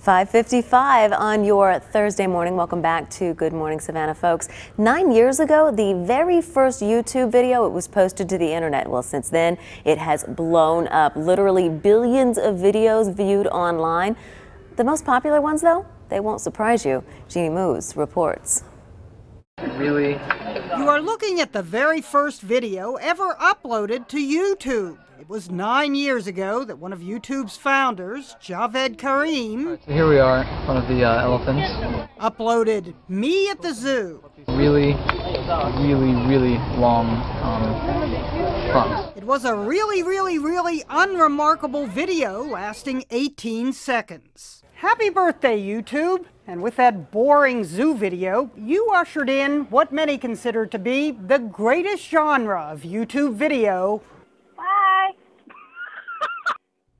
.55 on your Thursday morning. Welcome back to Good Morning Savannah, folks. 9 years ago, the very first YouTube video, it was posted to the internet. Well, since then, it has blown up. Literally billions of videos viewed online. The most popular ones, though, they won't surprise you. Jeannie Moose reports. Really? You are looking at the very first video ever uploaded to YouTube. It was 9 years ago that one of YouTube's founders, Javed Karim, So here we are in front of the elephants. uploaded Me at the Zoo. Really long fronts. It was a really unremarkable video lasting 18 seconds. Happy birthday, YouTube! And with that boring zoo video, you ushered in what many consider to be the greatest genre of YouTube video. Bye!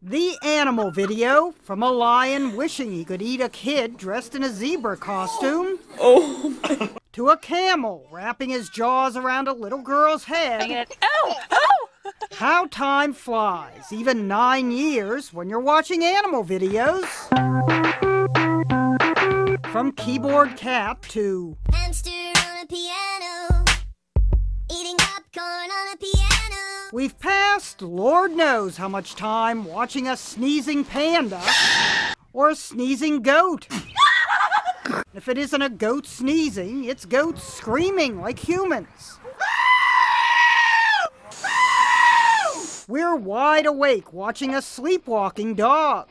The animal video, from a lion wishing he could eat a kid dressed in a zebra costume, to a camel wrapping his jaws around a little girl's head. How time flies, even 9 years when you're watching animal videos. From keyboard cat to hamster on a piano, eating popcorn on a piano. We've passed Lord knows how much time watching a sneezing panda or a sneezing goat. If it isn't a goat sneezing, it's goats screaming like humans. We're wide awake watching a sleepwalking dog.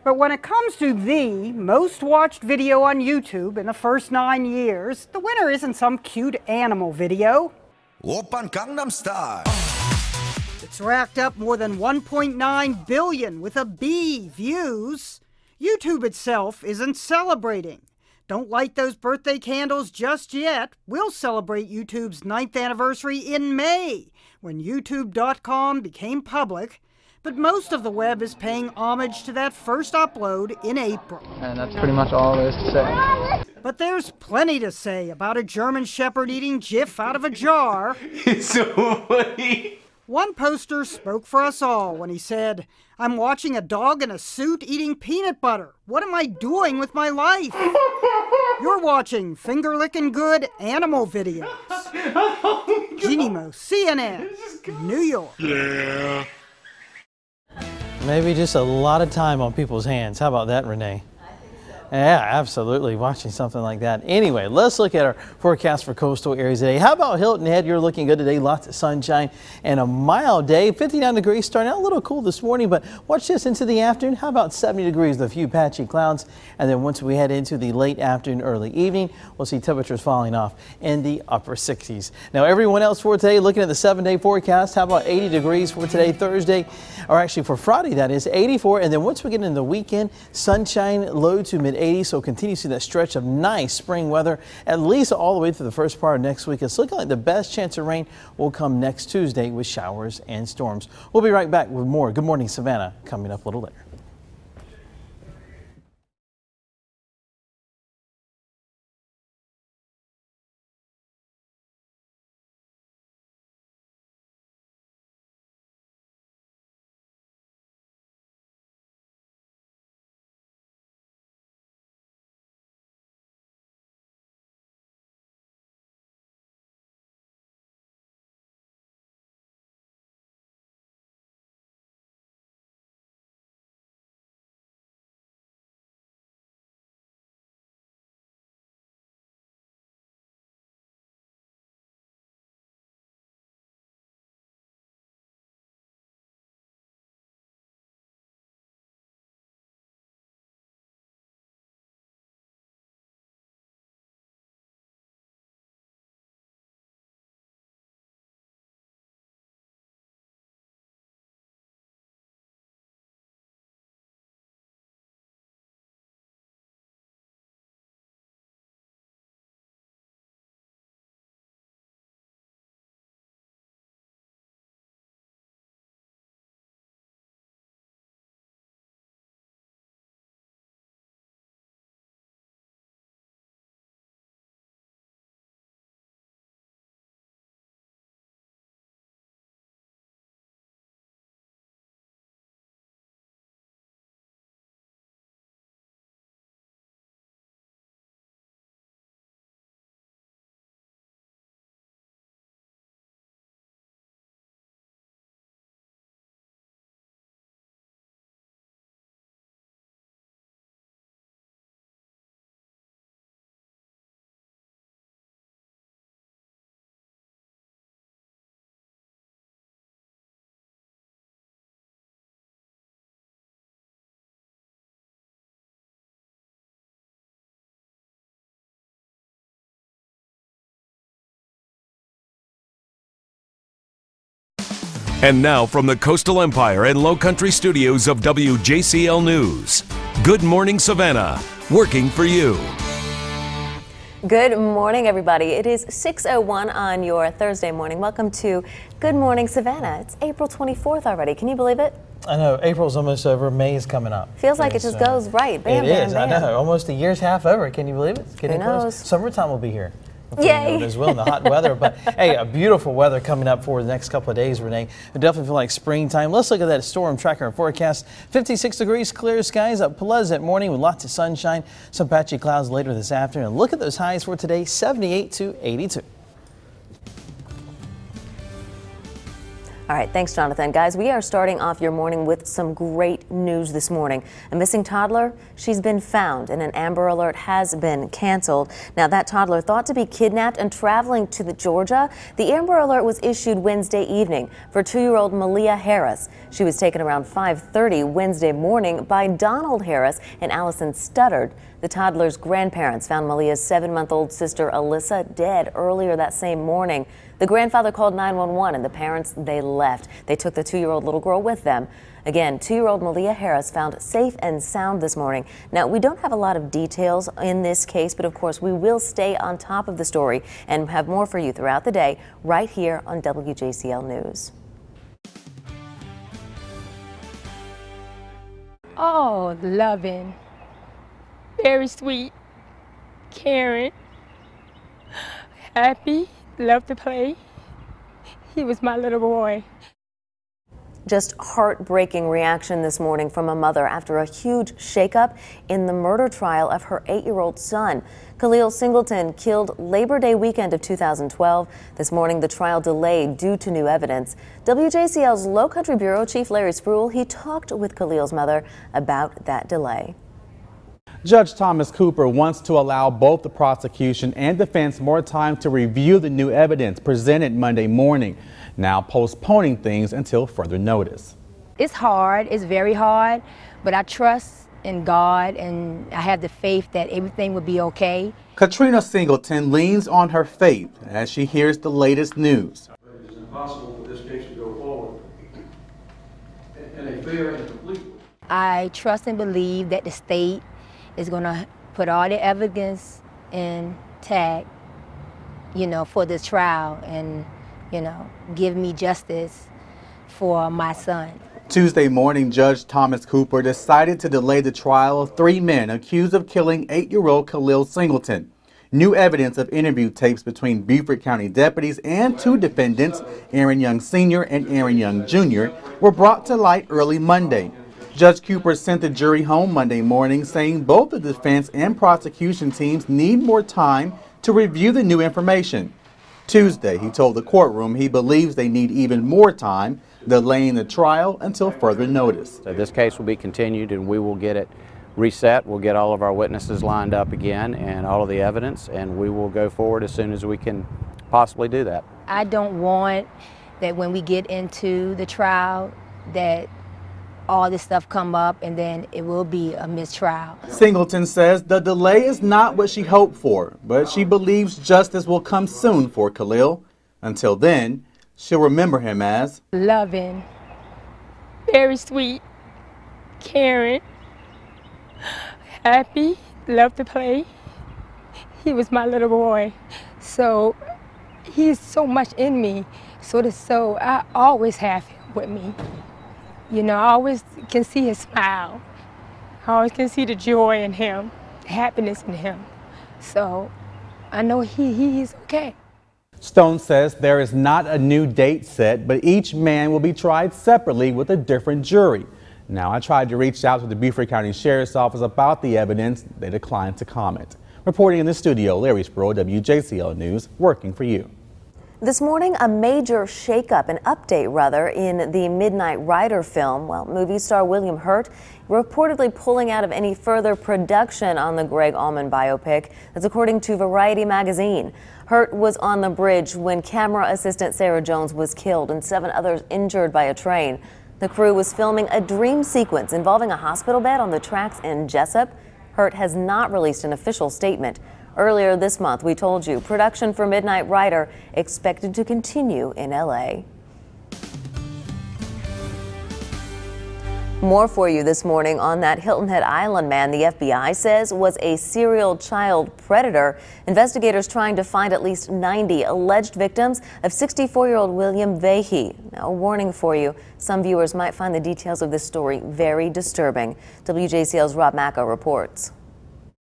But when it comes to the most watched video on YouTube in the first 9 years, the winner isn't some cute animal video. Oppan Gangnam Style. It's racked up more than 1.9 billion with a B views. YouTube itself isn't celebrating. Don't light those birthday candles just yet. We'll celebrate YouTube's 9th anniversary in May, when YouTube.com became public. But most of the web is paying homage to that first upload in April. And that's pretty much all there is to say. But there's plenty to say about a German Shepherd eating Jif out of a jar. It's so funny. One poster spoke for us all when he said, "I'm watching a dog in a suit eating peanut butter. What am I doing with my life?" You're watching finger-licking good animal videos. Jeannie Moose, CNN, New York. Yeah. Maybe just a lot of time on people's hands. How about that, Renee? Yeah, absolutely. Watching something like that. Anyway, let's look at our forecast for coastal areas today. How about Hilton Head? You're looking good today. Lots of sunshine and a mild day. 59 degrees, starting out a little cool this morning, but watch this into the afternoon. How about 70 degrees with a few patchy clouds? And then once we head into the late afternoon, early evening, we'll see temperatures falling off in the upper 60s. Now, everyone else for today, looking at the 7-day forecast. How about 80 degrees for today, Thursday, or actually for Friday, that is 84. And then once we get into the weekend, sunshine, low to mid 80s, so continue to see that stretch of nice spring weather at least all the way through the first part of next week. It's looking like the best chance of rain will come next Tuesday with showers and storms. We'll be right back with more Good Morning Savannah coming up a little later. And now from the Coastal Empire and Low Country studios of WJCL News, Good Morning Savannah, working for you. Good morning, everybody. It is 6:01 on your Thursday morning. Welcome to Good Morning Savannah. It's April 24th already. Can you believe it? I know, April's almost over, May's coming up. Feels like it just goes right. Bam, it bam, is, bam. I know. Almost a year's half over. Can you believe it? It's getting Who knows? close. Summertime will be here. Hopefully Yay! you know it as well in the hot weather. But hey, a beautiful weather coming up for the next couple of days, Renee. It definitely feel like springtime. Let's look at that storm tracker and forecast. 56 degrees, clear skies, a pleasant morning with lots of sunshine, some patchy clouds later this afternoon. Look at those highs for today, 78 to 82. All right, thanks, Jonathan. Guys, we are starting off your morning with some great news this morning. A missing toddler, she's been found, and an Amber Alert has been canceled. Now, that toddler thought to be kidnapped and traveling to Georgia. The Amber Alert was issued Wednesday evening for 2-year-old Malia Harris. She was taken around 5:30 Wednesday morning by Donald Harris and Allison Studdard. The toddler's grandparents found Malia's 7-month-old sister Alyssa dead earlier that same morning. The grandfather called 911 and the parents, they left. They took the 2-year-old little girl with them. Again, 2-year-old Malia Harris found safe and sound this morning. Now, we don't have a lot of details in this case, but of course we will stay on top of the story and have more for you throughout the day right here on WJCL News. Oh, loving, very sweet, caring, happy, loved to play. He was my little boy. Just heartbreaking reaction this morning from a mother after a huge shakeup in the murder trial of her 8-year-old son. Khalil Singleton killed Labor Day weekend of 2012. This morning, the trial delayed due to new evidence. WJCL's Low Country Bureau Chief Larry Spruill, he talked with Khalil's mother about that delay. Judge Thomas Cooper wants to allow both the prosecution and defense more time to review the new evidence presented Monday morning, now postponing things until further notice. It's hard, it's very hard, but I trust in God and I have the faith that everything will be okay. Katrina Singleton leans on her faith as she hears the latest news. It is impossible for this case to go forward in a fair and complete way. I trust and believe that the state is going to put all the evidence intact, for this trial and, give me justice for my son. Tuesday morning, Judge Thomas Cooper decided to delay the trial of 3 men accused of killing 8-year-old Khalil Singleton. New evidence of interview tapes between Beaufort County deputies and 2 defendants, Aaron Young Sr. and Aaron Young Jr., were brought to light early Monday. Judge Cooper sent the jury home Monday morning, saying both the defense and prosecution teams need more time to review the new information. Tuesday, he told the courtroom he believes they need even more time, delaying the trial until further notice. So this case will be continued and we will get it reset. We'll get all of our witnesses lined up again and all of the evidence, and we will go forward as soon as we can possibly do that. I don't want that when we get into the trial that all this stuff come up and then it will be a mistrial. Singleton says the delay is not what she hoped for, but she believes justice will come soon for Khalil. Until then, she'll remember him as loving, very sweet, caring, happy, loved to play. He was my little boy. So he's so much in me. So I always have him with me. I always can see his smile. I always can see the joy in him, the happiness in him. So I know he's okay. Stone says there is not a new date set, but each man will be tried separately with a different jury. Now, I tried to reach out to the Beaufort County Sheriff's Office about the evidence. They declined to comment. Reporting in the studio, Larry Spruill, WJCL News, working for you. This morning, a major shakeup, an update rather, in the Midnight Rider film. Well, movie star William Hurt reportedly pulling out of any further production on the Greg Allman biopic. That's according to Variety magazine. Hurt was on the bridge when camera assistant Sarah Jones was killed and 7 others injured by a train. The crew was filming a dream sequence involving a hospital bed on the tracks in Jessup. Hurt has not released an official statement. Earlier this month, we told you production for Midnight Rider expected to continue in LA. More for you this morning on that Hilton Head Island man the FBI says was a serial child predator. Investigators trying to find at least 90 alleged victims of 64-year-old William Vahey. Now, a warning for you, some viewers might find the details of this story very disturbing. WJCL's Rob Macco reports.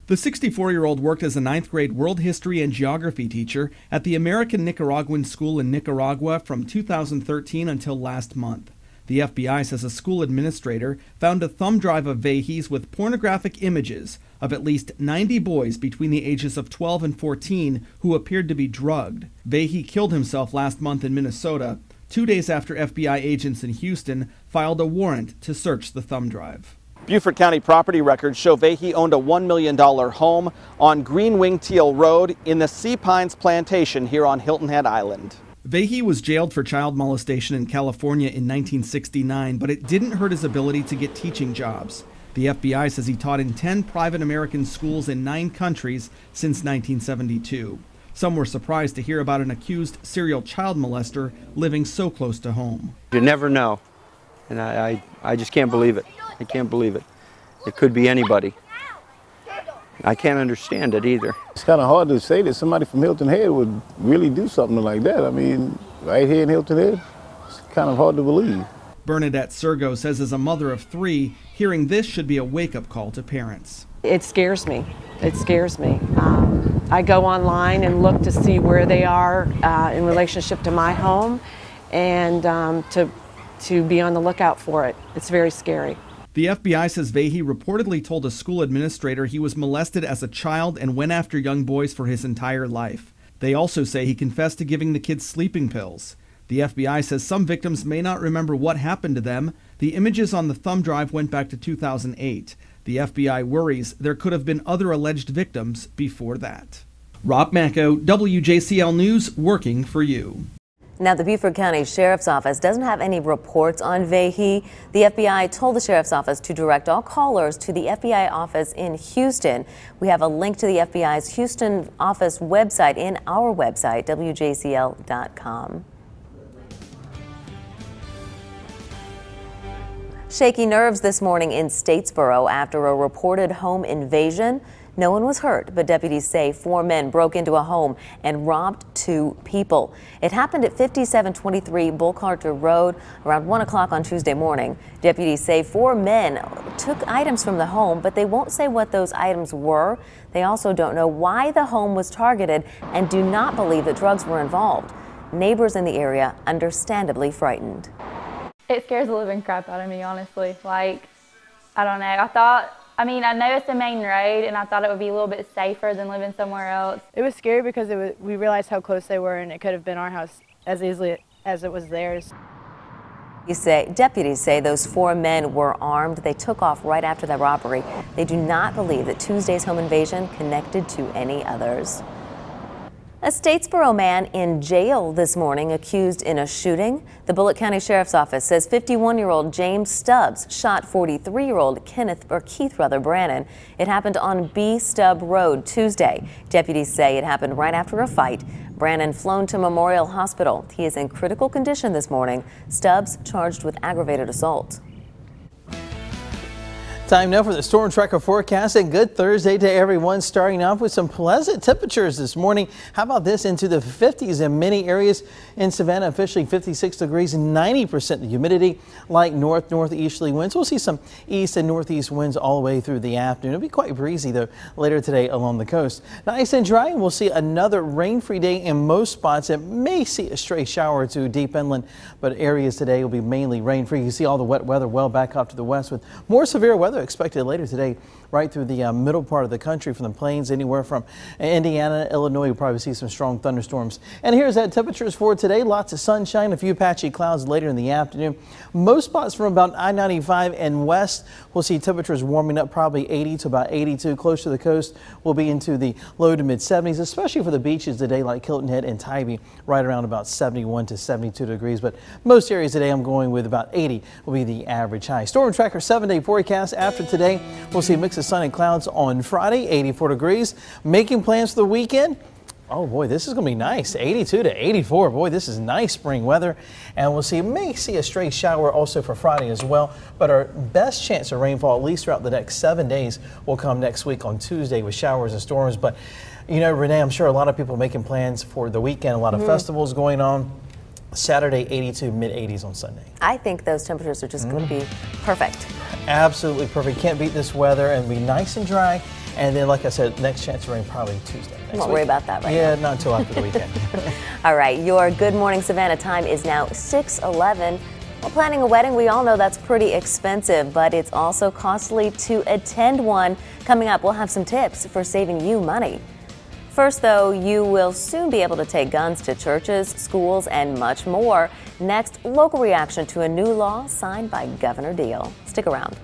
The 64-year-old worked as a 9th grade world history and geography teacher at the American Nicaraguan School in Nicaragua from 2013 until last month. The FBI says a school administrator found a thumb drive of Vahey's with pornographic images of at least 90 boys between the ages of 12 and 14 who appeared to be drugged. Vahey killed himself last month in Minnesota, 2 days after FBI agents in Houston filed a warrant to search the thumb drive. Beaufort County property records show Vahey owned a $1 million home on Green Wing Teal Road in the Sea Pines Plantation here on Hilton Head Island. Vahey was jailed for child molestation in California in 1969, but it didn't hurt his ability to get teaching jobs. The FBI says he taught in 10 private American schools in 9 countries since 1972. Some were surprised to hear about an accused serial child molester living so close to home. You never know, and I just can't believe it. I can't believe it. It could be anybody. I can't understand it either. It's kind of hard to say that somebody from Hilton Head would really do something like that. I mean, right here in Hilton Head, it's kind of hard to believe. Bernadette Sergo says as a mother of 3, hearing this should be a wake-up call to parents. It scares me. It scares me. I go online and look to see where they are in relationship to my home and to be on the lookout for it. It's very scary. The FBI says Vahey reportedly told a school administrator he was molested as a child and went after young boys for his entire life. They also say he confessed to giving the kids sleeping pills. The FBI says some victims may not remember what happened to them. The images on the thumb drive went back to 2008. The FBI worries there could have been other alleged victims before that. Rob Macco, WJCL News, working for you. Now, the Beaufort County Sheriff's Office doesn't have any reports on Vahey. The FBI told the Sheriff's Office to direct all callers to the FBI office in Houston. We have a link to the FBI's Houston office website in our website, WJCL.com. Shaky nerves this morning in Statesboro after a reported home invasion. No one was hurt, but deputies say 4 men broke into a home and robbed 2 people. It happened at 5723 Bullcarter Road around 1 o'clock on Tuesday morning. Deputies say 4 men took items from the home, but they won't say what those items were. They also don't know why the home was targeted and do not believe that drugs were involved. Neighbors in the area understandably frightened. It scares the living crap out of me, honestly. Like, I don't know. I know it's the main road, and I thought it would be a little bit safer than living somewhere else. It was scary because we realized how close they were, and it could have been our house as easily as it was theirs. Deputies say those 4 men were armed. They took off right after the robbery. They do not believe that Tuesday's home invasion connected to any others. A Statesboro man in jail this morning accused in a shooting. The Bullitt County Sheriff's Office says 51-year-old James Stubbs shot 43-year-old Keith Brannon. It happened on B. Stubb Road Tuesday. Deputies say it happened right after a fight. Brannon flown to Memorial Hospital. He is in critical condition this morning. Stubbs charged with aggravated assault. Time now for the storm tracker forecast, and good Thursday to everyone, starting off with some pleasant temperatures this morning. How about this, into the 50s in many areas in Savannah, officially 56 degrees, 90% the humidity, light northeasterly winds. We'll see some east and northeast winds all the way through the afternoon. It'll be quite breezy though later today along the coast. Nice and dry, and we'll see another rain-free day in most spots. It may see a stray shower or 2 deep inland, but areas today will be mainly rain-free. You see all the wet weather well back up to the west, with more severe weather expected later today right through the middle part of the country, from the plains anywhere from Indiana, Illinois. You'll probably see some strong thunderstorms. And here's that temperatures for today. Lots of sunshine, a few patchy clouds later in the afternoon. Most spots from about I-95 and west we'll see temperatures warming up, probably 80 to about 82. Close to the coast we'll be into the low to mid 70s, especially for the beaches today like Hilton Head and Tybee, right around about 71 to 72 degrees. But most areas today I'm going with about 80 will be the average high. Storm tracker 7-day forecast. After today we'll see a mix of sun and clouds on Friday, 84 degrees. Making plans for the weekend. Oh boy, this is going to be nice. 82 to 84. Boy, this is nice spring weather. And we'll may see a stray shower also for Friday as well. But our best chance of rainfall, at least throughout the next 7 days, will come next week on Tuesday with showers and storms. But, you know, Renee, I'm sure a lot of people making plans for the weekend, a lot of festivals going on. Saturday, 82, mid-80s on Sunday. I think those temperatures are just going to be perfect. Absolutely perfect. Can't beat this weather, and be nice and dry. And then, like I said, next chance of rain probably Tuesday. Won't worry about that right now. Yeah, not until after the weekend. All right, your Good Morning Savannah time is now 6:11. While planning a wedding, we all know that's pretty expensive, but it's also costly to attend one. Coming up, we'll have some tips for saving you money. First, though, you will soon be able to take guns to churches, schools, and much more. Next, local reaction to a new law signed by Governor Deal. Stick around.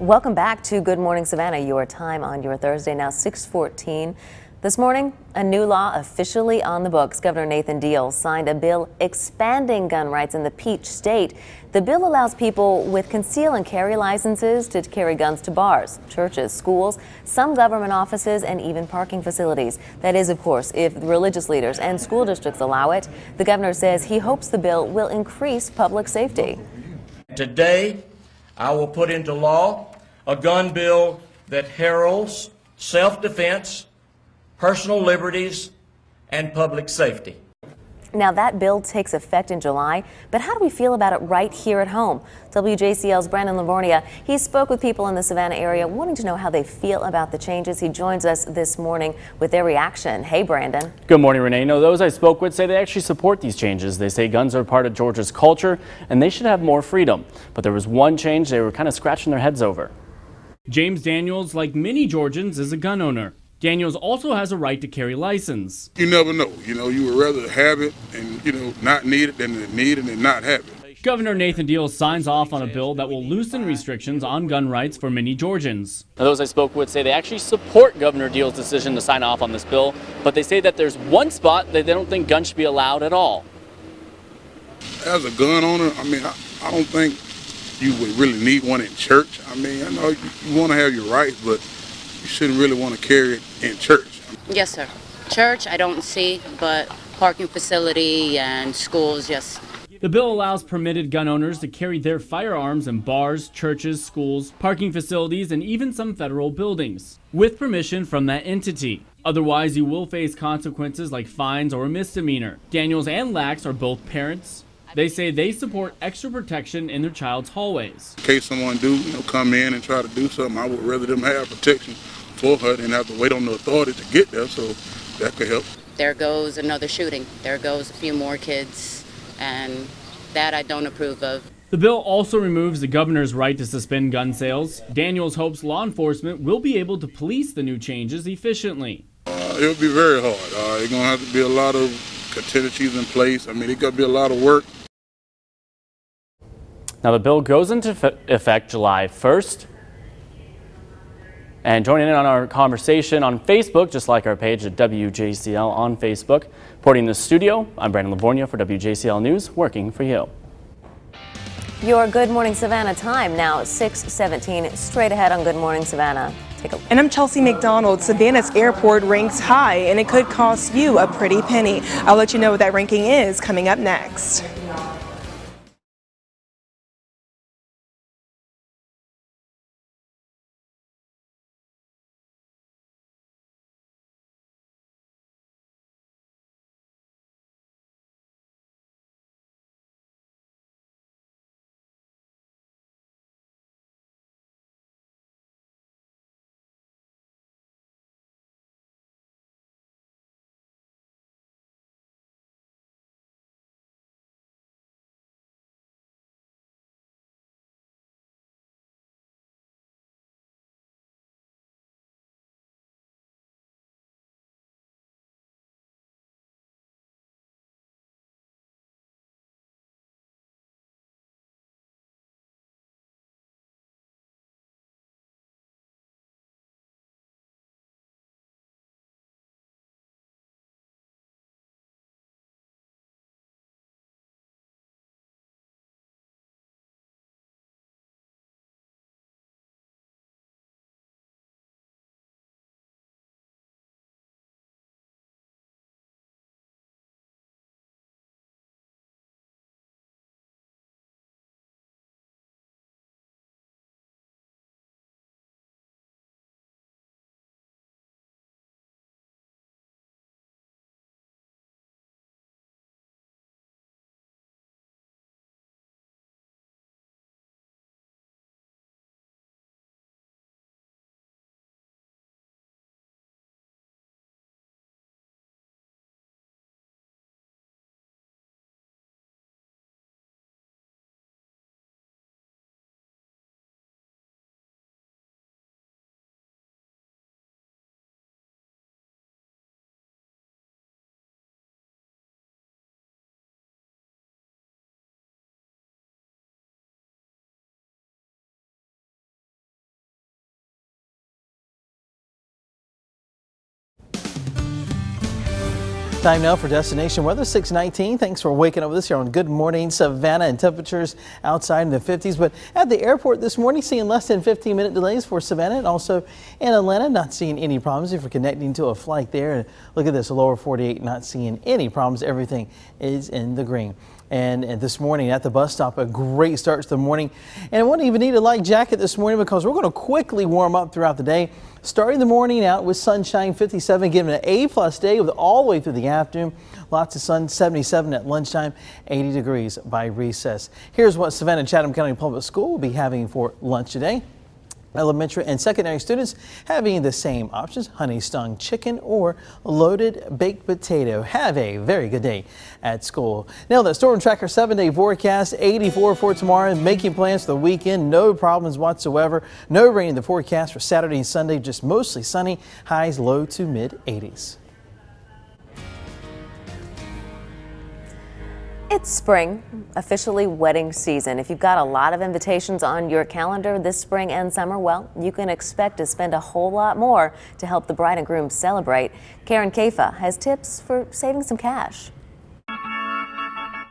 Welcome back to Good Morning Savannah, your time on your Thursday, now 6:14. This morning, a new law officially on the books. Governor Nathan Deal signed a bill expanding gun rights in the Peach State. The bill allows people with conceal and carry licenses to carry guns to bars, churches, schools, some government offices, and even parking facilities. That is, of course, if religious leaders and school districts allow it. The governor says he hopes the bill will increase public safety. Today, I will put into law a gun bill that heralds self-defense, personal liberties, and public safety. Now, that bill takes effect in July, but how do we feel about it right here at home? WJCL's Brandon Livornia, he spoke with people in the Savannah area wanting to know how they feel about the changes. He joins us this morning with their reaction. Hey, Brandon. Good morning, Renee. No, those I spoke with say they actually support these changes. They say guns are part of Georgia's culture and they should have more freedom. But there was one change they were kind of scratching their heads over. James Daniels, like many Georgians, is a gun owner. Daniels also has a right to carry license. You never know. You would rather have it and, not need it than to need it and not have it. Governor Nathan Deal signs off on a bill that will loosen restrictions on gun rights for many Georgians. Now, those I spoke with say they actually support Governor Deal's decision to sign off on this bill, but they say that there's one spot that they don't think guns should be allowed at all. As a gun owner, I mean, I don't think you would really need one in church. I mean, I know you want to have your rights, but you shouldn't really want to carry it in church. Yes, sir. Church, I don't see, but parking facility and schools, yes. The bill allows permitted gun owners to carry their firearms in bars, churches, schools, parking facilities, and even some federal buildings, with permission from that entity. Otherwise, you will face consequences like fines or a misdemeanor. Daniels and Lax are both parents. They say they support extra protection in their child's hallways. In case someone do come in and try to do something, I would rather them have protection for her than have to wait on the authority to get there, so that could help. There goes another shooting. There goes a few more kids, and that I don't approve of. The bill also removes the governor's right to suspend gun sales. Daniels hopes law enforcement will be able to police the new changes efficiently. It'll be very hard. There's going to have to be a lot of contingencies in place. I mean, it got to be a lot of work. Now, the bill goes into effect July 1st. And joining in on our conversation on Facebook, just like our page at WJCL on Facebook. Reporting in the studio, I'm Brandon Livornia for WJCL News, working for you. Your Good Morning Savannah time now 6:17. Straight ahead on Good Morning Savannah. Take a look. And I'm Chelsea McDonald. Savannah's airport ranks high, and it could cost you a pretty penny. I'll let you know what that ranking is coming up next. Time now for destination weather, 6:19. Thanks for waking up with us here on Good Morning Savannah, and temperatures outside in the 50s. But at the airport this morning, seeing less than 15-minute delays for Savannah, and also in Atlanta, not seeing any problems if you're connecting to a flight there. Look at this, a lower 48, not seeing any problems. Everything is in the green. And this morning at the bus stop, a great start to the morning. And I won't even need a light jacket this morning because we're going to quickly warm up throughout the day. Starting the morning out with sunshine, 57, giving an A+ day with all the way through the afternoon. Lots of sun, 77 at lunchtime, 80 degrees by recess. Here's what Savannah and Chatham County Public School will be having for lunch today. Elementary and secondary students having the same options, honey stung chicken or loaded baked potato. Have a very good day at school. Now the Storm Tracker 7-day forecast, 84 for tomorrow. Making plans for the weekend, no problems whatsoever. No rain in the forecast for Saturday and Sunday, just mostly sunny, highs low to mid 80s. It's spring, officially wedding season. If you've got a lot of invitations on your calendar this spring and summer, well, you can expect to spend a whole lot more to help the bride and groom celebrate. Karen Kafa has tips for saving some cash.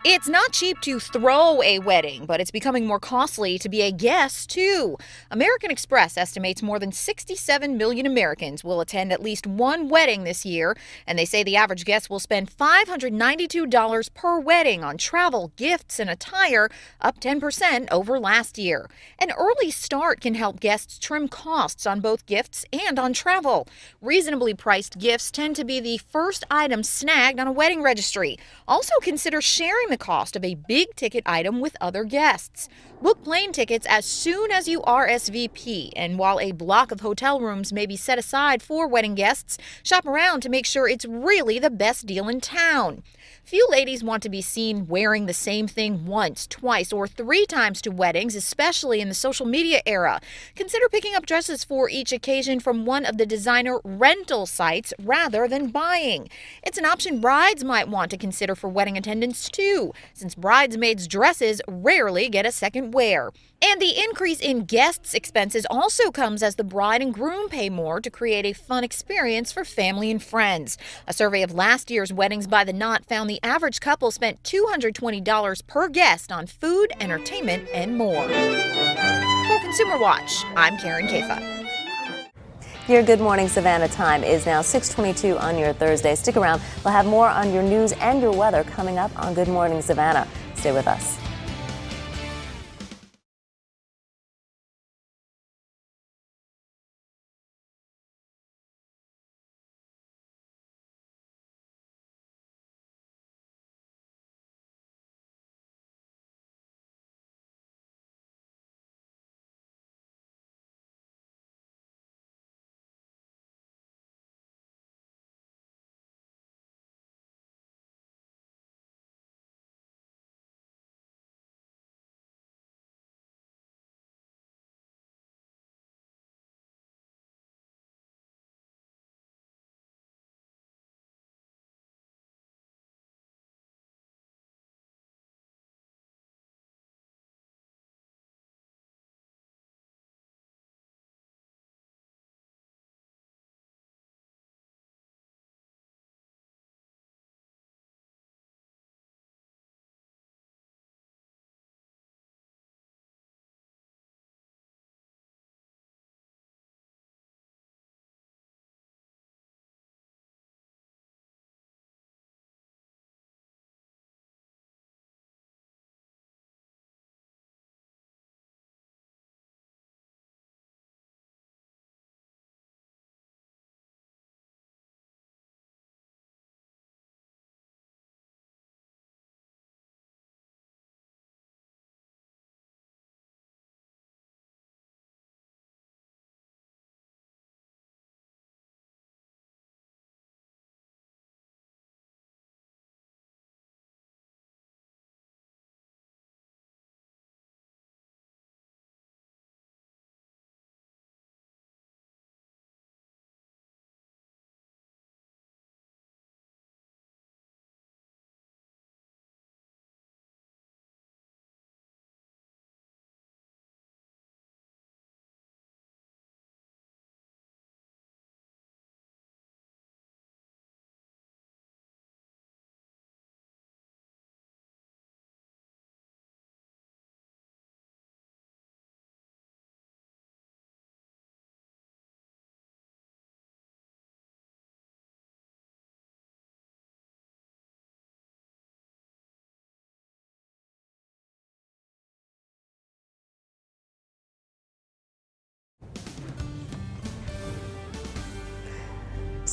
It's not cheap to throw a wedding, but it's becoming more costly to be a guest, too. American Express estimates more than 67 million Americans will attend at least one wedding this year, and they say the average guest will spend $592 per wedding on travel, gifts, and attire, up 10% over last year. An early start can help guests trim costs on both gifts and on travel. Reasonably priced gifts tend to be the first item snagged on a wedding registry. Also consider sharing the cost of a big ticket item with other guests. Book plane tickets as soon as you RSVP, and while a block of hotel rooms may be set aside for wedding guests, shop around to make sure it's really the best deal in town. Few ladies want to be seen wearing the same thing once, twice, or 3 times to weddings, especially in the social media era. Consider picking up dresses for each occasion from one of the designer rental sites rather than buying. It's an option brides might want to consider for wedding attendants too, since bridesmaids' dresses rarely get a second wear. And the increase in guests' expenses also comes as the bride and groom pay more to create a fun experience for family and friends. A survey of last year's Weddings by the Knot found the average couple spent $220 per guest on food, entertainment, and more. For Consumer Watch, I'm Karen Kafa. Your Good Morning Savannah time is now 6:22 on your Thursday. Stick around. We'll have more on your news and your weather coming up on Good Morning Savannah. Stay with us.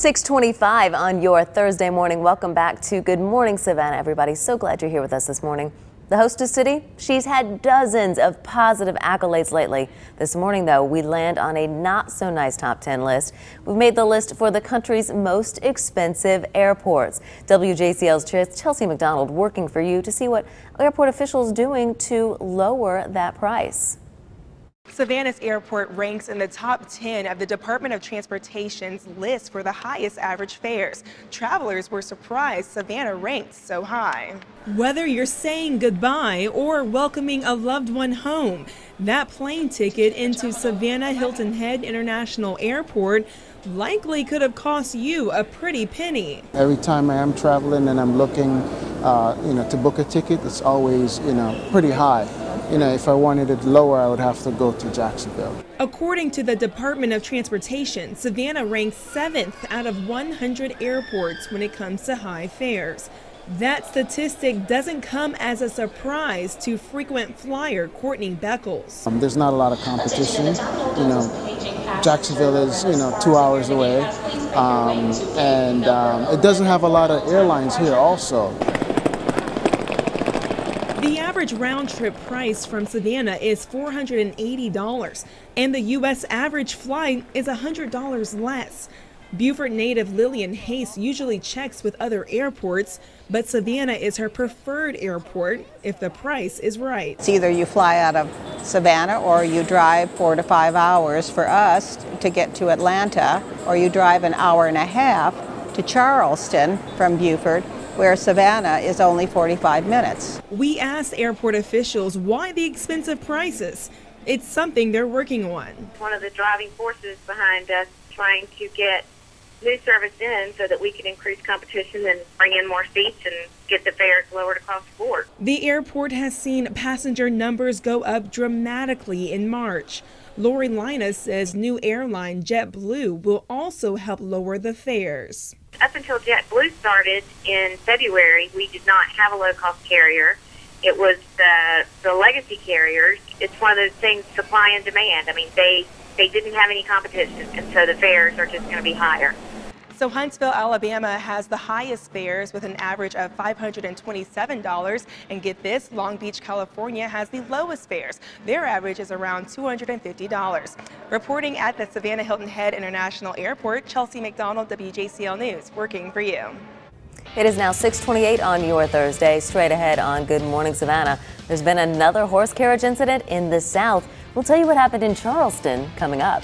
.25 on your Thursday morning. Welcome back to Good Morning Savannah, everybody. So glad you're here with us this morning. The hostess city, she's had dozens of positive accolades lately. This morning, though, we land on a not-so-nice top 10 list. We've made the list for the country's most expensive airports. WJCL's Chelsea McDonald working for you to see what airport officials doing to lower that price. Savannah's airport ranks in the top 10 of the Department of Transportation's list for the highest average fares. Travelers were surprised Savannah ranked so high. Whether you're saying goodbye or welcoming a loved one home, that plane ticket into Savannah Hilton Head International Airport likely could have cost you a pretty penny. Every time I am traveling and I'm looking, to book a ticket, it's always, pretty high. If I wanted it lower, I would have to go to Jacksonville. According to the Department of Transportation, Savannah ranks 7th out of 100 airports when it comes to high fares. That statistic doesn't come as a surprise to frequent flyer Courtney Beckles. There's not a lot of competition. Jacksonville is, 2 hours away, and it doesn't have a lot of airlines here also. The average round-trip price from Savannah is $480, and the U.S. average flight is $100 less. Beaufort native Lillian Hayes usually checks with other airports, but Savannah is her preferred airport if the price is right. It's either you fly out of Savannah or you drive 4 to 5 hours for us to get to Atlanta, or you drive an hour and a half to Charleston from Beaufort, where Savannah is only 45 minutes. We asked airport officials why the expensive prices. It's something they're working on. One of the driving forces behind us trying to get new service in so that we can increase competition and bring in more seats and get the fares lowered across the board. The airport has seen passenger numbers go up dramatically in March. Lori Linus says new airline JetBlue will also help lower the fares. Up until JetBlue started in February, we did not have a low-cost carrier. It was the legacy carriers. It's one of those things, supply and demand. I mean, they didn't have any competition, and so the fares are just going to be higher. So Huntsville, Alabama has the highest fares with an average of $527. And get this, Long Beach, California has the lowest fares. Their average is around $250. Reporting at the Savannah Hilton Head International Airport, Chelsea McDonald, WJCL News, working for you. It is now 6:28 on your Thursday. Straight ahead on Good Morning Savannah. There's been another horse carriage incident in the South. We'll tell you what happened in Charleston coming up.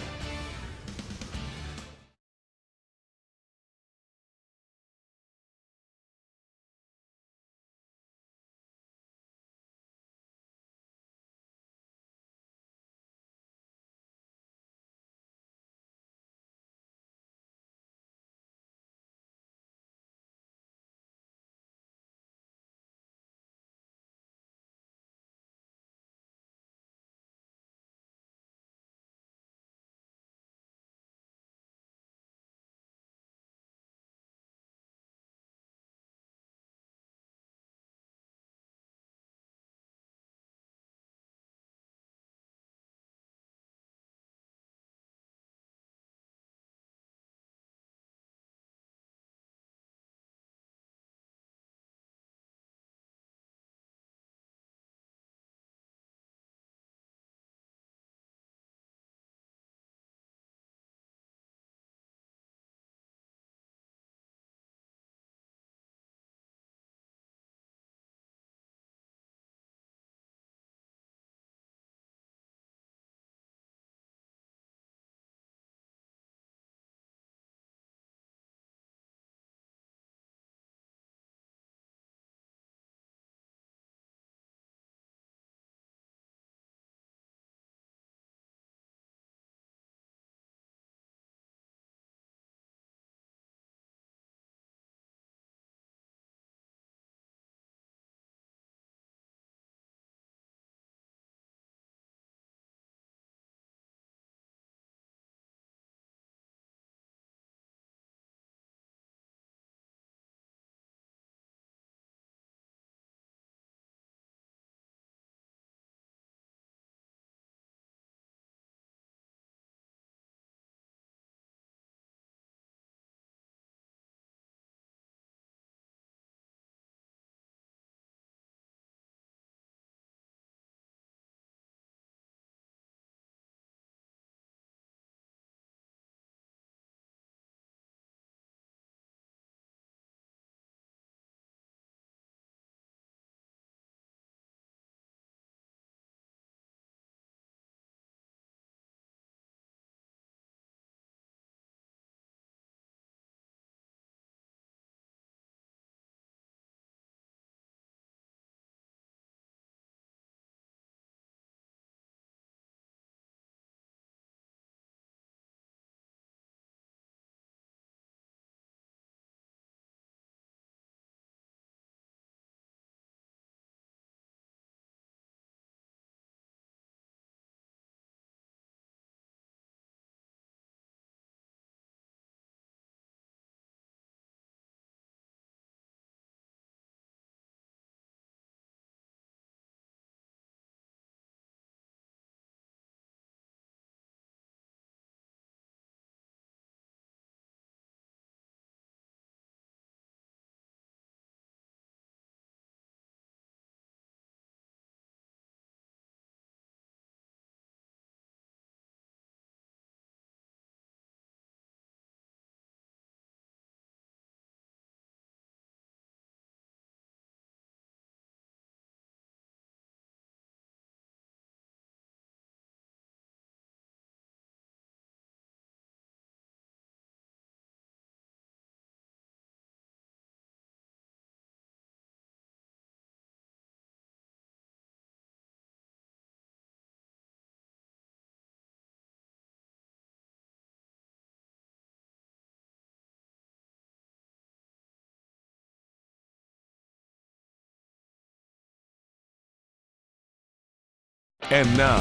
And now,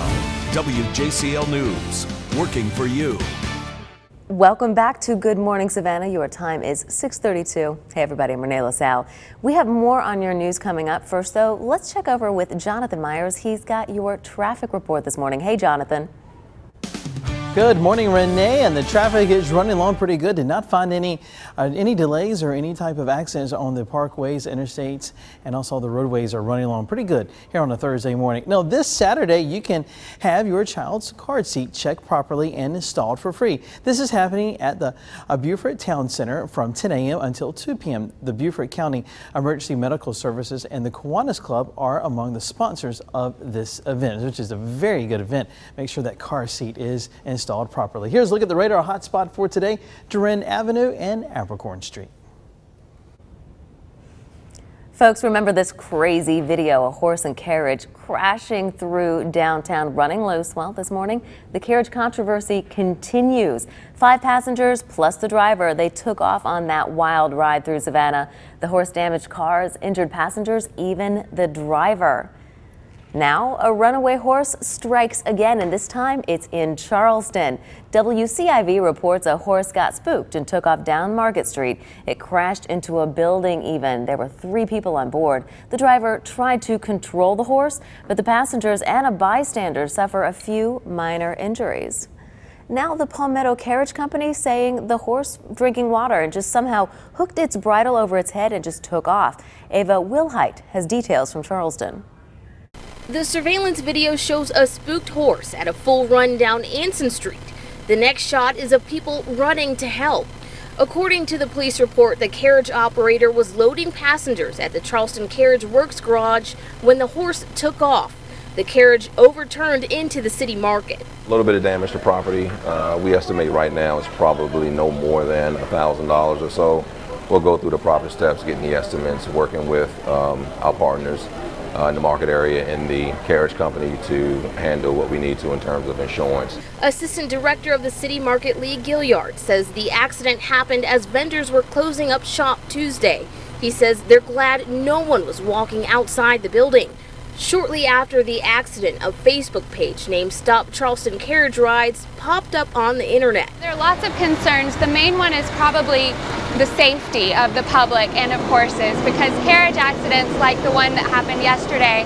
WJCL News, working for you. Welcome back to Good Morning Savannah. Your time is 6:32. Hey everybody, I'm Renee LaSalle. We have more on your news coming up. First though, let's check over with Jonathan Myers. He's got your traffic report this morning. Hey Jonathan. Good morning, Renee, and the traffic is running along pretty good. Did not find any delays or any type of accidents on the parkways, interstates, and also the roadways are running along pretty good here on a Thursday morning. Now, this Saturday, you can have your child's car seat checked properly and installed for free. This is happening at the Beaufort Town Center from 10 a.m. until 2 p.m. The Beaufort County Emergency Medical Services and the Kiwanis Club are among the sponsors of this event, which is a very good event. Make sure that car seat is installed properly. Here's a look at the radar hotspot for today: Duran Avenue and Abercorn Street. Folks, remember this crazy video, a horse and carriage crashing through downtown, running loose. Well, this morning, the carriage controversy continues. 5 passengers plus the driver, they took off on that wild ride through Savannah. The horse damaged cars, injured passengers, even the driver. Now, a runaway horse strikes again, and this time it's in Charleston. WCIV reports a horse got spooked and took off down Market Street. It crashed into a building even. There were 3 people on board. The driver tried to control the horse, but the passengers and a bystander suffer a few minor injuries. Now the Palmetto Carriage Company saying the horse drinking water and just somehow hooked its bridle over its head and just took off. Ava Wilhite has details from Charleston. The surveillance video shows a spooked horse at a full run down Anson Street. The next shot is of people running to help. According to the police report, the carriage operator was loading passengers at the Charleston Carriage Works garage when the horse took off. The carriage overturned into the city market. A little bit of damage to property. We estimate right now it's probably no more than $1,000 or so. We'll go through the proper steps, getting the estimates, working with our partners in the market area in the carriage company to handle what we need to in terms of insurance. Assistant Director of the City Market, Lee Gilliard, says the accident happened as vendors were closing up shop Tuesday. He says they're glad no one was walking outside the building. Shortly after the accident, a Facebook page named Stop Charleston Carriage Rides popped up on the internet. There are lots of concerns. The main one is probably the safety of the public and of horses, because carriage accidents like the one that happened yesterday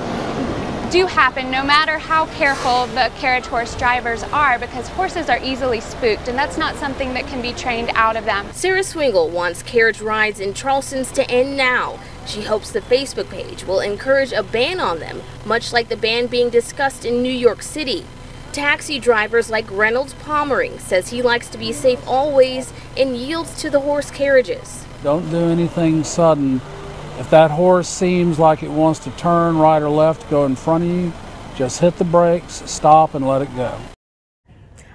do happen no matter how careful the carriage horse drivers are, because horses are easily spooked, and that's not something that can be trained out of them. Sarah Swingle wants carriage rides in Charleston's to end now. She hopes the Facebook page will encourage a ban on them, much like the ban being discussed in New York City. Taxi drivers like Reynolds Pommering says he likes to be safe always and yields to the horse carriages. Don't do anything sudden. If that horse seems like it wants to turn right or left to go in front of you, just hit the brakes, stop, and let it go.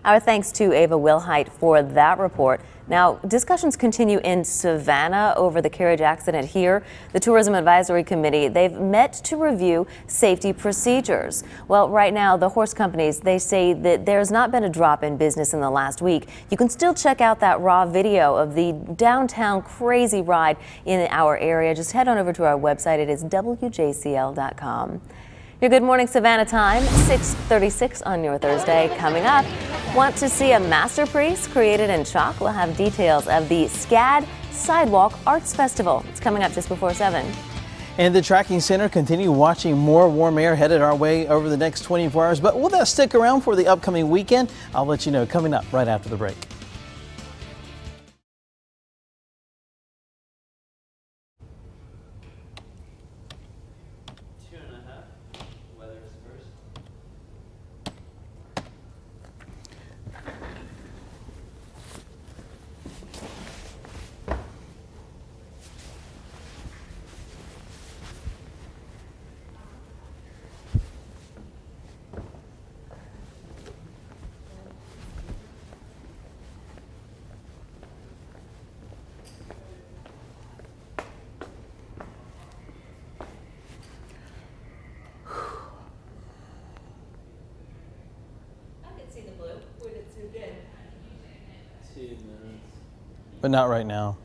Our thanks to Ava Wilhite for that report. Now, discussions continue in Savannah over the carriage accident here. The Tourism Advisory Committee, they've met to review safety procedures. Well, right now, the horse companies, they say that there's not been a drop in business in the last week. You can still check out that raw video of the downtown crazy ride in our area. Just head on over to our website. It is WJCL.com. Your Good Morning Savannah time, 6:36 on your Thursday. Coming up, want to see a masterpiece created in chalk? We'll have details of the SCAD Sidewalk Arts Festival. It's coming up just before 7. And the Tracking Center continue watching more warm air headed our way over the next 24 hours. But will that stick around for the upcoming weekend? I'll let you know coming up right after the break. But not right now.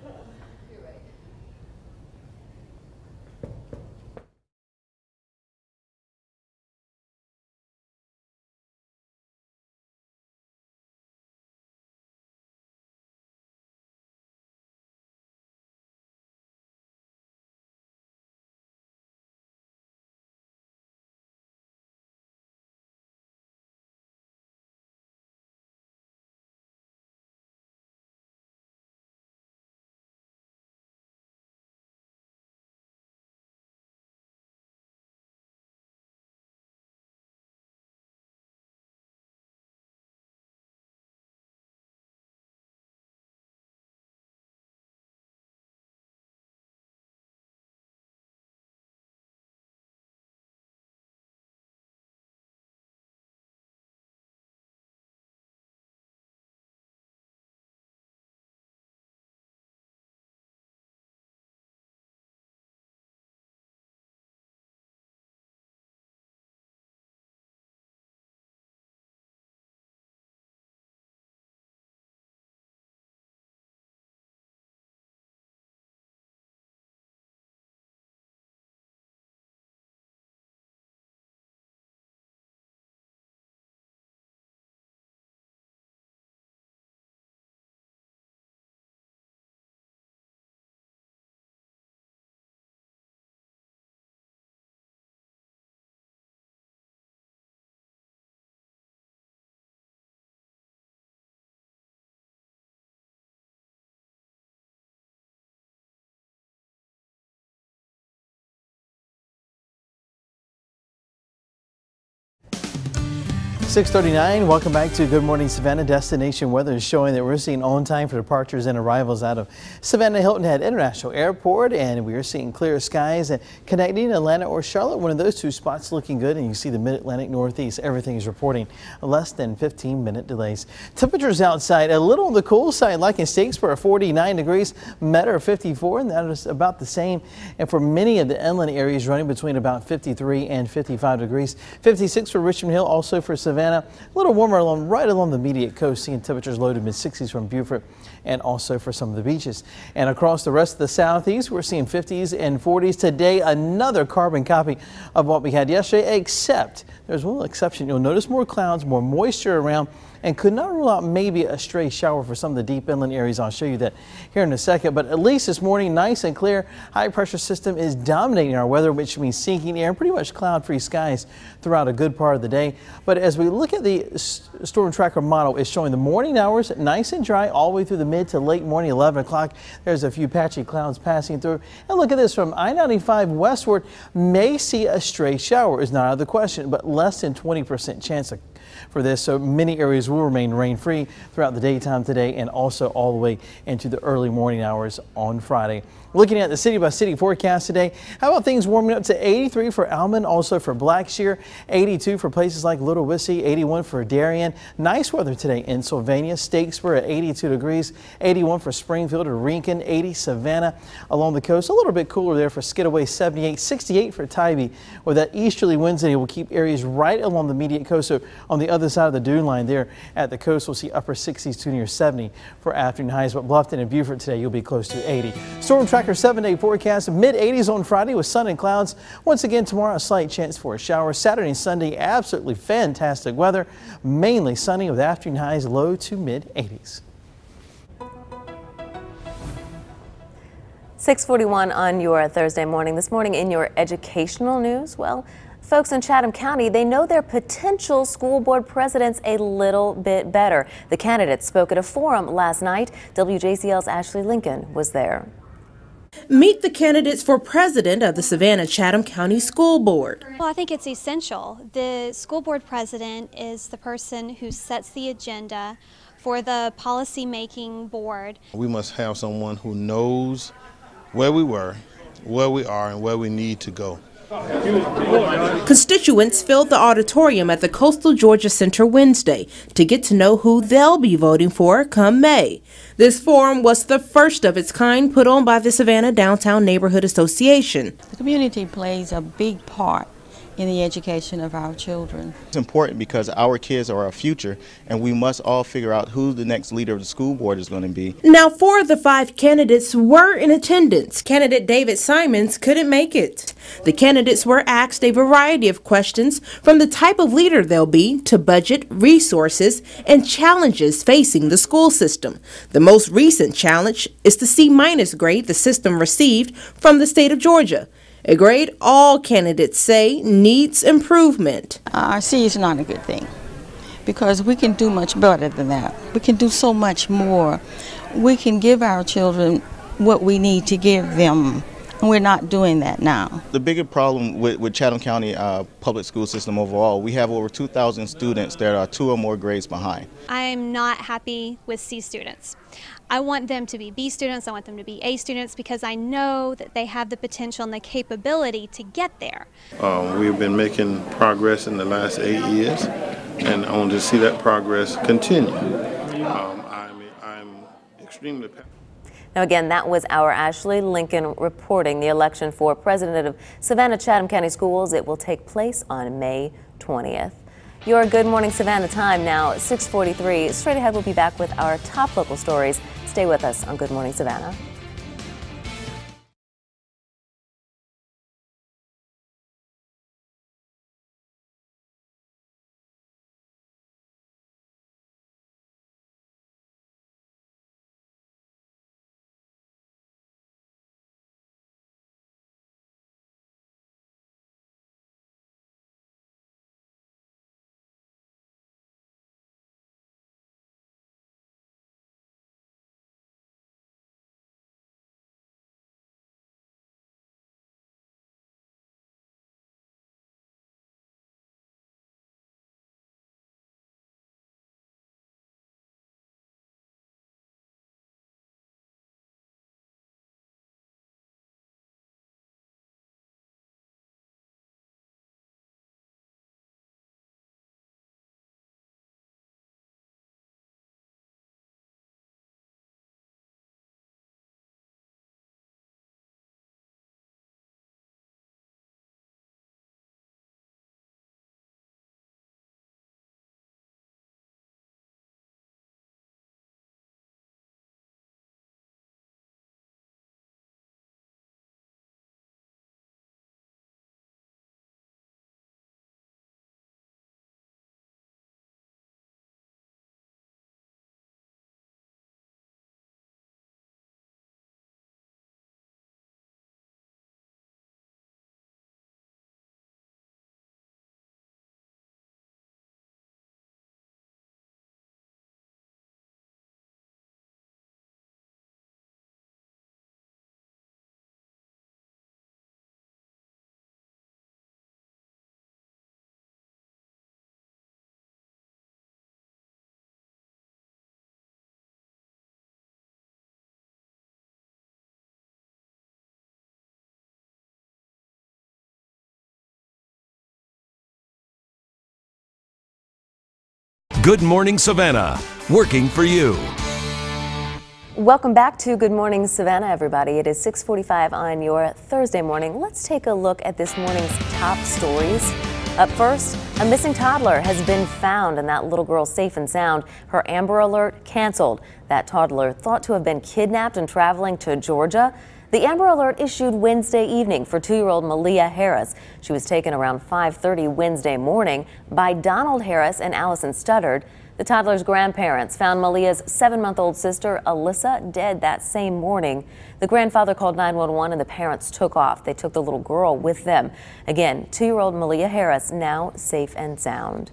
6:39. Welcome back to Good Morning Savannah. Destination weather is showing that we're seeing on time for departures and arrivals out of Savannah Hilton Head International Airport, and we are seeing clear skies and connecting Atlanta or Charlotte. One of those two spots looking good, and you see the Mid-Atlantic Northeast. Everything is reporting less than 15-minute delays. Temperatures outside a little on the cool side, like in Statesboro, 49 degrees, Metter 54, and that is about the same. And for many of the inland areas, running between about 53 and 55 degrees. 56 for Richmond Hill, also for Savannah. A little warmer right along the immediate coast, seeing temperatures low to mid-60s from Beaufort and also for some of the beaches. And across the rest of the southeast, we're seeing 50s and 40s today. Another carbon copy of what we had yesterday, except there's one exception. You'll notice more clouds, more moisture around, and could not rule out maybe a stray shower for some of the deep inland areas. I'll show you that here in a second. But at least this morning, nice and clear. High pressure system is dominating our weather, which means sinking air and pretty much cloud-free skies throughout a good part of the day. But as we look at the storm tracker model, it's showing the morning hours nice and dry all the way through the mid to late morning, 11 o'clock. There's a few patchy clouds passing through. And look at this, from I-95 westward, may see a stray shower. Is not out of the question, but less than 20% chance for this. So many areas will remain rain-free throughout the daytime today and also all the way into the early morning hours on Friday. Looking at the city-by-city forecast today, how about things warming up to 83 for Almond, also for Blackshear, 82 for places like Little Wissy, 81 for Darien. Nice weather today in Sylvania, Statesboro at 82 degrees, 81 for Springfield or Rincon, 80 Savannah along the coast. A little bit cooler there for Skidaway, 78, 68 for Tybee, where that easterly winds will keep areas right along the immediate coast. So on the other side of the dune line there at the coast, we'll see upper 60s to near 70 for afternoon highs. But Bluffton and Beaufort today, you'll be close to 80. Storm Tracker 7-day forecast, mid-80s on Friday with sun and clouds. Once again tomorrow, a slight chance for a shower. Saturday and Sunday, absolutely fantastic weather, mainly sunny with afternoon highs low to mid-80s. 6:41 on your Thursday morning. This morning in your educational news, well, folks in Chatham County, they know their potential school board presidents a little bit better. The candidates spoke at a forum last night. WJCL's Ashley Lincoln was there. Meet the candidates for president of the Savannah-Chatham County School Board. Well, I think it's essential. The school board president is the person who sets the agenda for the policy-making board. We must have someone who knows where we were, where we are, and where we need to go. Constituents filled the auditorium at the Coastal Georgia Center Wednesday to get to know who they'll be voting for come May. This forum was the first of its kind put on by the Savannah Downtown Neighborhood Association. The community plays a big part in the education of our children. It's important because our kids are our future, and we must all figure out who the next leader of the school board is going to be. Now, 4 of the 5 candidates were in attendance. Candidate David Simons couldn't make it. The candidates were asked a variety of questions, from the type of leader they'll be to budget, resources, and challenges facing the school system. The most recent challenge is the C- grade the system received from the state of Georgia, a grade all candidates say needs improvement. Our C is not a good thing because we can do much better than that. We can do so much more. We can give our children what we need to give them, and we're not doing that now. The bigger problem with Chatham County public school system overall, we have over 2,000 students that are 2 or more grades behind. I'm not happy with C students. I want them to be B students, I want them to be A students, because I know that they have the potential and the capability to get there. We've been making progress in the last 8 years, and I want to see that progress continue. I'm extremely passionate. Now again, that was our Ashley Lincoln reporting. The election for president of Savannah-Chatham County Schools, it will take place on May 20th. Your Good Morning Savannah time now, 6:43. Straight ahead, we'll be back with our top local stories. Stay with us on Good Morning Savannah. Good Morning Savannah, working for you. Welcome back to Good Morning Savannah, everybody. It is 6:45 on your Thursday morning. Let's take a look at this morning's top stories. Up first, a missing toddler has been found and that little girl safe and sound. Her Amber Alert canceled. That toddler thought to have been kidnapped and traveling to Georgia. The Amber Alert issued Wednesday evening for 2-year-old Malia Harris. She was taken around 5:30 Wednesday morning by Donald Harris and Allison Studdard. The toddler's grandparents found Malia's 7-month-old sister, Alyssa, dead that same morning. The grandfather called 911 and the parents took off. They took the little girl with them. Again, 2-year-old Malia Harris now safe and sound.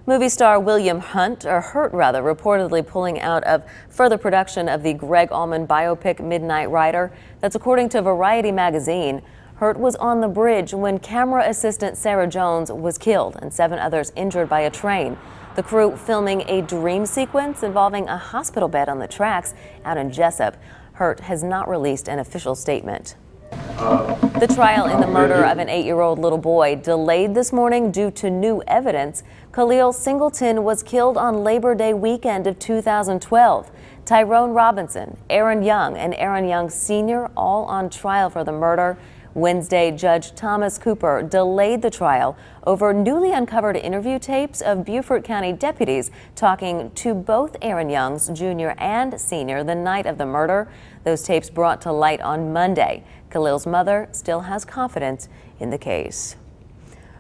Movie star William Hurt, reportedly pulling out of further production of the Greg Allman biopic Midnight Rider. That's according to Variety magazine. Hurt was on the bridge when camera assistant Sarah Jones was killed and 7 others injured by a train. The crew filming a dream sequence involving a hospital bed on the tracks out in Jessup. Hurt has not released an official statement. The trial in the murder of an 8-year-old little boy delayed this morning due to new evidence. Khalil Singleton was killed on Labor Day weekend of 2012. Tyrone Robinson, Aaron Young, and Aaron Young Sr. all on trial for the murder. Wednesday, Judge Thomas Cooper delayed the trial over newly uncovered interview tapes of Beaufort County deputies talking to both Aaron Young's Jr. and Sr. the night of the murder. Those tapes brought to light on Monday. Khalil's mother still has confidence in the case.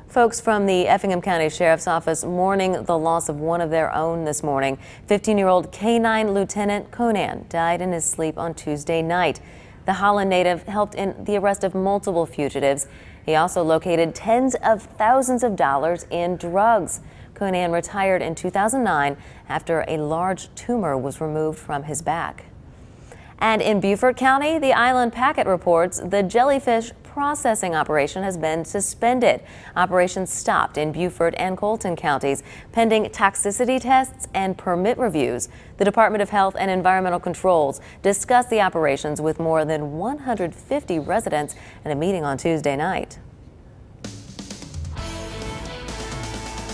Folks from the Effingham County Sheriff's Office mourning the loss of one of their own this morning. 15-year-old K-9 Lieutenant Conan died in his sleep on Tuesday night. The Holland native helped in the arrest of multiple fugitives. He also located tens of thousands of dollars in drugs. Conan retired in 2009 after a large tumor was removed from his back. And in Beaufort County, the Island Packet reports the jellyfish processing operation has been suspended. Operations stopped in Beaufort and Colton counties pending toxicity tests and permit reviews. The Department of Health and Environmental Controls discussed the operations with more than 150 residents in a meeting on Tuesday night.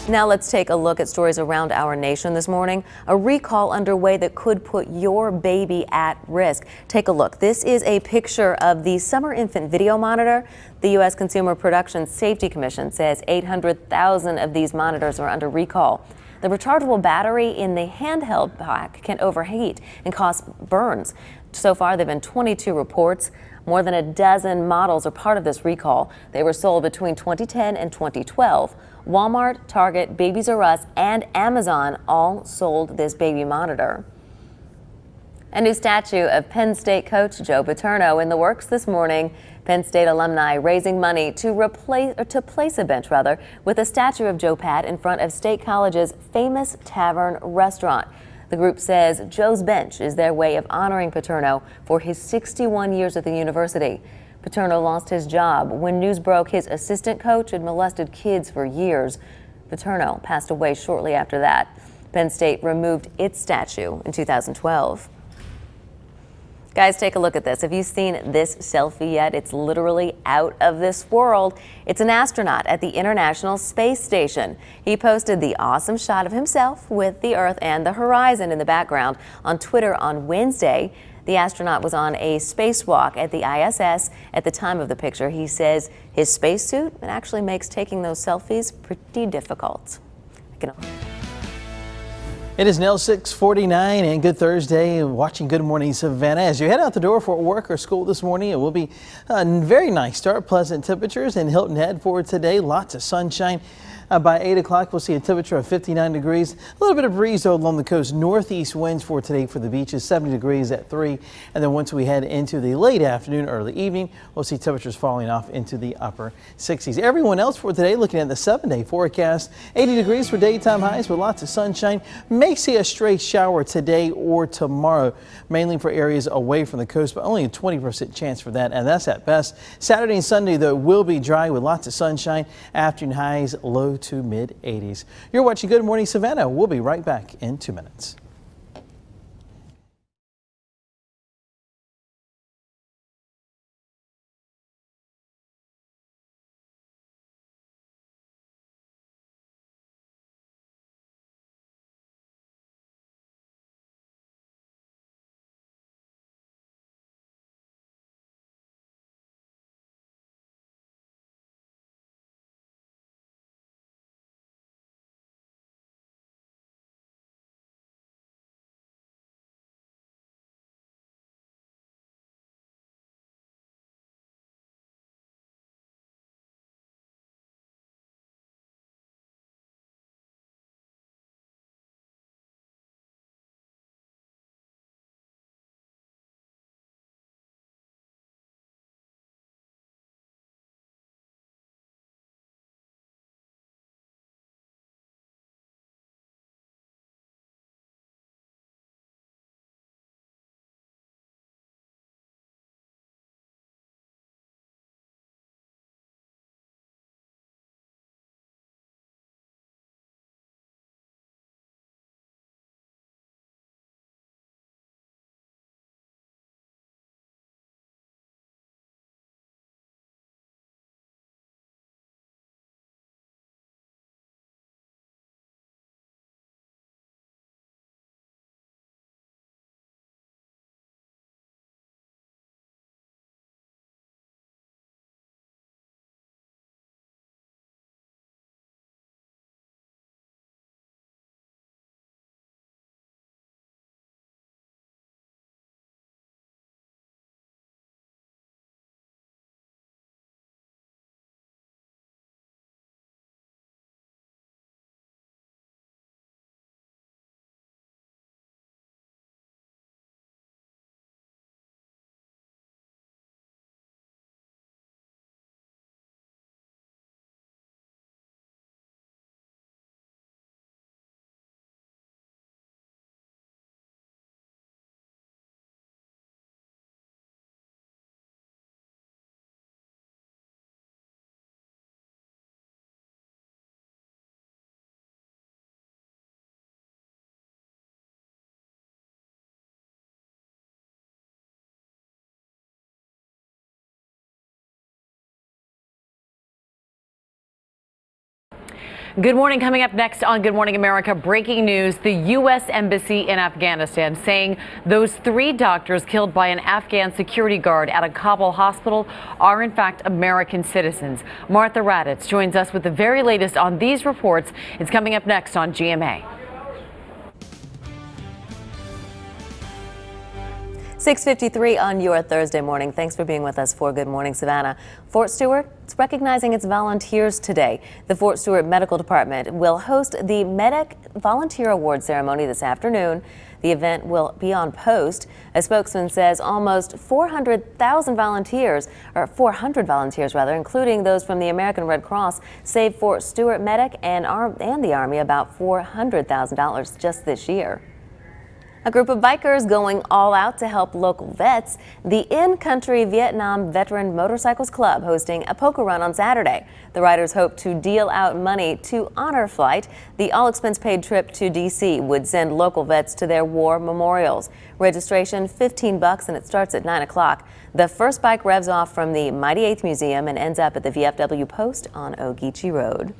Now let's take a look at stories around our nation this morning. A recall underway that could put your baby at risk. Take a look. This is a picture of the summer infant video monitor. The U.S. Consumer Production Safety Commission says 800,000 of these monitors are under recall. The rechargeable battery in the handheld pack can overheat and cause burns. So far, there have been 22 reports. More than a dozen models are part of this recall. They were sold between 2010 and 2012. Walmart, Target, Babies R Us, and Amazon all sold this baby monitor. A new statue of Penn State coach Joe Paterno in the works this morning. Penn State alumni raising money to place a bench with a statue of Joe Pat in front of State College's famous tavern restaurant. The group says Joe's bench is their way of honoring Paterno for his 61 years at the university. Paterno lost his job when news broke his assistant coach had molested kids for years. Paterno passed away shortly after that. Penn State removed its statue in 2012. Guys, take a look at this. Have you seen this selfie yet? It's literally out of this world. It's an astronaut at the International Space Station. He posted the awesome shot of himself with the Earth and the horizon in the background on Twitter on Wednesday. The astronaut was on a spacewalk at the ISS at the time of the picture. He says his spacesuit actually makes taking those selfies pretty difficult. It is now 6:49 and good Thursday. Watching Good Morning Savannah. As you head out the door for work or school this morning, it will be a very nice start. Pleasant temperatures in Hilton Head for today. Lots of sunshine. By 8 o'clock, we'll see a temperature of 59 degrees. A little bit of breeze though along the coast. Northeast winds for today for the beaches, 70 degrees at 3. And then once we head into the late afternoon, early evening, we'll see temperatures falling off into the upper 60s. Everyone else for today, looking at the 7-day forecast, 80 degrees for daytime highs with lots of sunshine. May see a stray shower today or tomorrow, mainly for areas away from the coast, but only a 20% chance for that, and that's at best. Saturday and Sunday, though, will be dry with lots of sunshine. Afternoon highs low to mid 80s. You're watching Good Morning Savannah. We'll be right back in 2 minutes. Good morning. Coming up next on Good Morning America, breaking news. The U.S. Embassy in Afghanistan saying those 3 doctors killed by an Afghan security guard at a Kabul hospital are in fact American citizens. Martha Raddatz joins us with the very latest on these reports. It's coming up next on GMA. 6:53 on your Thursday morning. Thanks for being with us for Good Morning Savannah. Fort Stewart is recognizing its volunteers today. The Fort Stewart Medical Department will host the Medic Volunteer Award ceremony this afternoon. The event will be on post. A spokesman says almost 400,000 volunteers, or 400 volunteers rather, including those from the American Red Cross, saved Fort Stewart Medic and the Army about $400,000 just this year. A group of bikers going all out to help local vets. The In-Country Vietnam Veteran Motorcycles Club hosting a poker run on Saturday. The riders hope to deal out money to honor flight. The all-expense-paid trip to D.C. would send local vets to their war memorials. Registration $15 and it starts at 9 o'clock. The first bike revs off from the Mighty 8th Museum and ends up at the VFW Post on Ogeechee Road.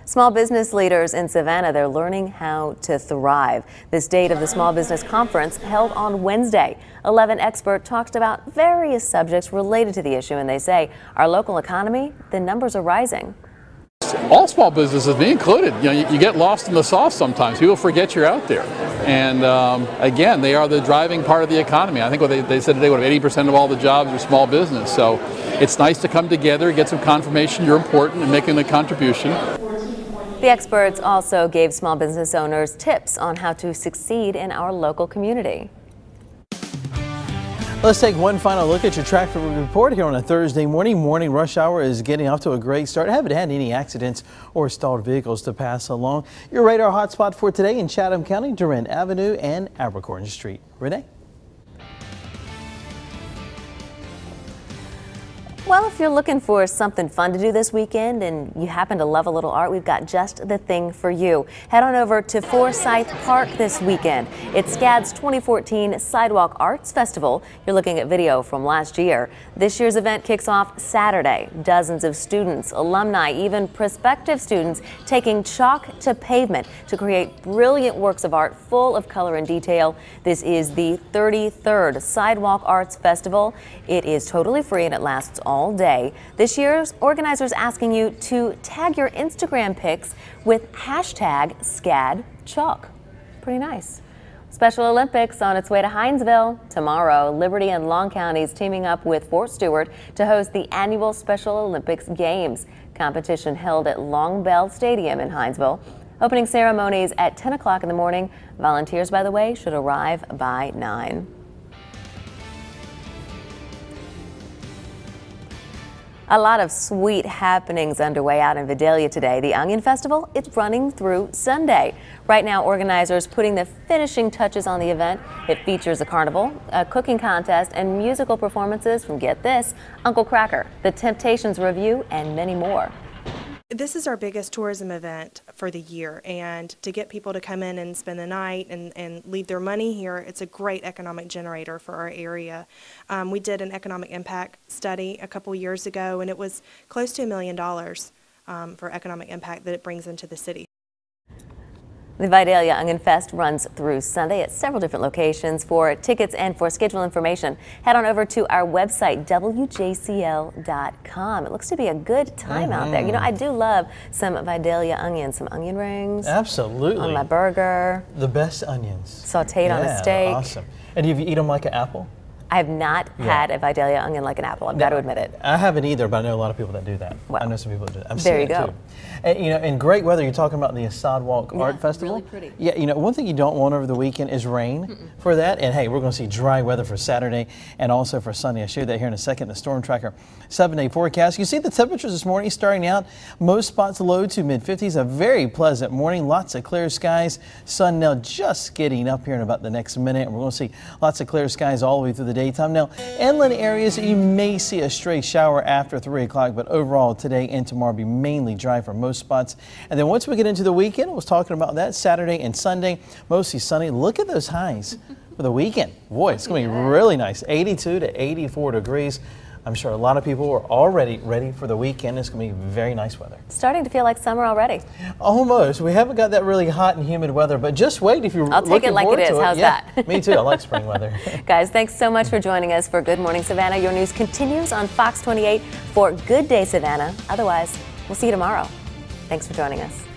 Small business leaders in Savannah, they're learning how to thrive. The State of the Small Business Conference held on Wednesday. 11 experts talked about various subjects related to the issue, and they say our local economy, the numbers are rising. All small businesses, me included, you get lost in the sauce sometimes. People forget you're out there. And again, they are the driving part of the economy. I think what they said today, 80% of all the jobs are small business. So it's nice to come together, get some confirmation you're important and making the contribution. The experts also gave small business owners tips on how to succeed in our local community. Let's take one final look at your traffic report here on a Thursday morning. Morning rush hour is getting off to a great start. Haven't had any accidents or stalled vehicles to pass along. Your radar hotspot for today in Chatham County, Durant Avenue and Abercorn Street. Renee? Well, if you're looking for something fun to do this weekend and you happen to love a little art, we've got just the thing for you. Head on over to Forsyth Park this weekend. It's SCAD's 2014 Sidewalk Arts Festival. You're looking at video from last year. This year's event kicks off Saturday. Dozens of students, alumni, even prospective students taking chalk to pavement to create brilliant works of art full of color and detail. This is the 33rd Sidewalk Arts Festival. It is totally free and it lasts all day. This year's organizers asking you to tag your Instagram pics with hashtag SCADChalk. Pretty nice. Special Olympics on its way to Hinesville. Tomorrow, Liberty and Long counties teaming up with Fort Stewart to host the annual Special Olympics Games. Competition held at Long Bell Stadium in Hinesville. Opening ceremonies at 10 o'clock in the morning. Volunteers, by the way, should arrive by 9. A lot of sweet happenings underway out in Vidalia today. The Onion Festival, it's running through Sunday. Right now, organizers putting the finishing touches on the event. It features a carnival, a cooking contest, and musical performances from, get this, Uncle Cracker, The Temptations Review, and many more. This is our biggest tourism event for the year, and to get people to come in and spend the night and leave their money here, it's a great economic generator for our area. We did an economic impact study a couple years ago, and it was close to $1 million for economic impact that it brings into the city. The Vidalia Onion Fest runs through Sunday at several different locations. For tickets and for schedule information, head on over to our website, WJCL.com. It looks to be a good time out there. You know, I do love some Vidalia onions, some onion rings. Absolutely. On my burger. The best onions. Sauteed on a steak. Awesome. And do you eat them like an apple? I have not had a Vidalia onion like an apple. I've got to admit it. I haven't either, but I know a lot of people that do that. Well, I know some people that do that. There you go. Too. And, you know, in great weather, you're talking about the Sidewalk Art Festival. Really pretty. Yeah, you know, one thing you don't want over the weekend is rain for that. And hey, we're going to see dry weather for Saturday and also for Sunday. I'll show you that here in a second. The Storm Tracker 7-day forecast. You see the temperatures this morning starting out. Most spots low to mid-50s. A very pleasant morning. Lots of clear skies. Sun now just getting up here in about the next minute. And we're going to see lots of clear skies all the way through the daytime. Now, inland areas, you may see a stray shower after 3 o'clock, but overall today and tomorrow be mainly dry for most spots. And then once we get into the weekend, I was talking about that Saturday and Sunday, mostly sunny. Look at those highs for the weekend. Boy, it's going to be really nice. 82 to 84 degrees. I'm sure a lot of people are already ready for the weekend. It's going to be very nice weather. Starting to feel like summer already. Almost. We haven't got that really hot and humid weather, but just wait if you're I'll take it like it is. How's that? Me too. I like spring weather. Guys, thanks so much for joining us for Good Morning Savannah. Your news continues on Fox 28 for Good Day Savannah. Otherwise, we'll see you tomorrow. Thanks for joining us.